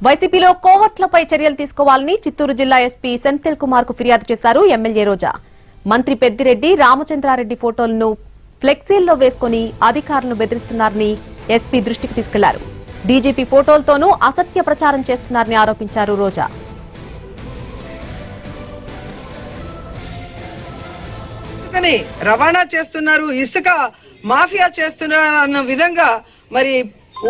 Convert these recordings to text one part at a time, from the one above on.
వైసీపీలో కోవర్ట్లపై చర్యలు తీసుకోవాలని చిత్తూరు జిల్లా ఎస్పీ సెంథిల్ కుమార్ కు ఫిర్యాదు చేశారు ఎమ్మెల్యే రోజా. మంత్రి పెద్దిరెడ్డి, రామచంద్రారెడ్డి ఫోటోలను ఫ్లెక్సీల్లో వేసుకుని అధికారులను బెదిరిస్తున్నారని ఎస్పీ దృష్టికి తీసుకెళ్లారు. డీజీపీ ఫోటోలతోనూ అసత్య ప్రచారం చేస్తున్నారని ఆరోపించారు రోజా. రవాణా చేస్తున్నారు, ఇసుక మాఫియా చేస్తున్నారు అన్న విధంగా మరి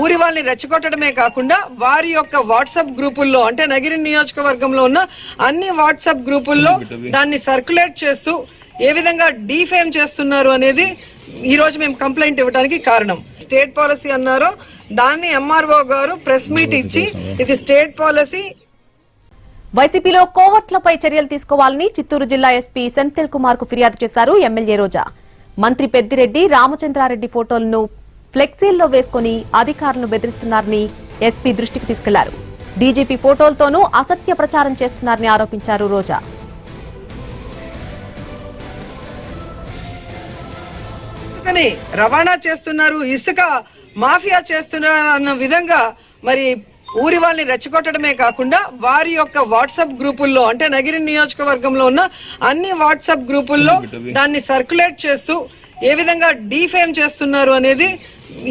ఊరి వాళ్ళని రెచ్చగొట్టడమే కాకుండా వారి యొక్క వాట్సాప్ గ్రూపుల్లో అంటే నగిరి నియోజకవర్గంలో ఉన్న అన్ని వాట్సాప్ గ్రూపుల్లో దాన్ని సర్క్యులేట్ చేస్తూ ఏ విధంగా డీఫేమ్ చేస్తున్నారు అనేది ఈ రోజు మేము కంప్లైంట్ ఇవ్వడానికి కారణం. స్టేట్ పాలసీ అన్నారో దాన్ని ఎంఆర్ఓ గారు ప్రెస్ మీట్ ఇచ్చి ఇది స్టేట్ పాలసీ. వైసీపీలో కోవర్ట్లపై చర్యలు తీసుకోవాలని చిత్తూరు జిల్లా ఎస్పీ సెంథిల్ కుమార్ కు ఫిర్యాదు చేశారు ఎమ్మెల్యే రోజా. మంత్రి పెద్దిరెడ్డి, రామచంద్రారెడ్డి ఫోటోలను ఫ్లెక్సీల్లో వేసుకుని అధికారులను బెదిరిస్తున్నారని ఎస్పీ దృష్టికి తీసుకెళ్లారు. డీజీపీ ఫోటోలతోనూ అసత్య ప్రచారం చేస్తున్నారని ఆరోపించారు రోజా. రవాణా చేస్తున్నారు, ఇసుక మాఫియా చేస్తున్నారు అన్న విధంగా మరి ఊరి వాళ్ళని రెచ్చగొట్టడమే కాకుండా వారి యొక్క వాట్సాప్ గ్రూపుల్లో అంటే నగిరి నియోజకవర్గంలో ఉన్న అన్ని వాట్సాప్ గ్రూపుల్లో దాన్ని సర్క్యులేట్ చేస్తూ ఏ విధంగా డీఫేమ్ చేస్తున్నారు అనేది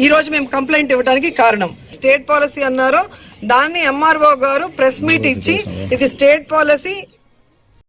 ఈ రోజు మేము కంప్లైంట్ ఇవ్వడానికి కారణం. స్టేట్ పాలసీ అన్నారో దాన్ని ఎంఆర్ఓ గారు ప్రెస్ మీట్ ఇచ్చి ఇది స్టేట్ పాలసీ